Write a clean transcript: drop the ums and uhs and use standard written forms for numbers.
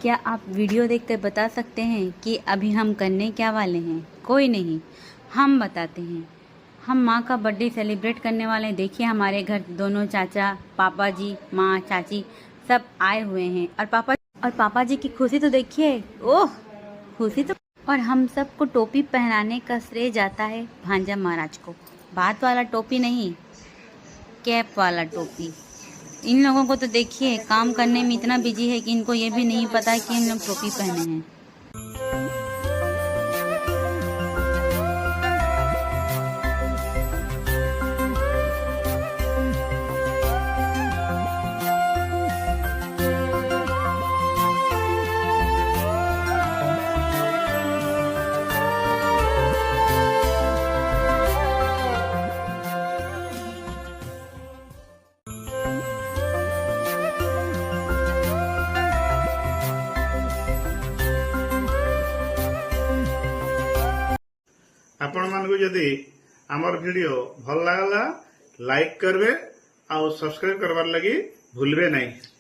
क्या आप वीडियो देखकर बता सकते हैं कि अभी हम करने क्या वाले हैं? कोई नहीं, हम बताते हैं। हम माँ का बर्थडे सेलिब्रेट करने वाले हैं। देखिए हमारे घर दोनों चाचा, पापा जी, माँ, चाची सब आए हुए हैं और पापा जी की खुशी तो देखिए। ओह खुशी तो। और हम सबको टोपी पहनाने का श्रेय जाता है भांजा महाराज को। बात वाला टोपी नहीं, कैप वाला टोपी। इन लोगों को तो देखिए काम करने में इतना बिजी है कि इनको ये भी नहीं पता कि इन लोग टोपी पहने हैं। आपण मानक जदि आमर वीडियो भल लागला लाइक करबे और सब्सक्राइब करबार लगी भूलबे नहीं।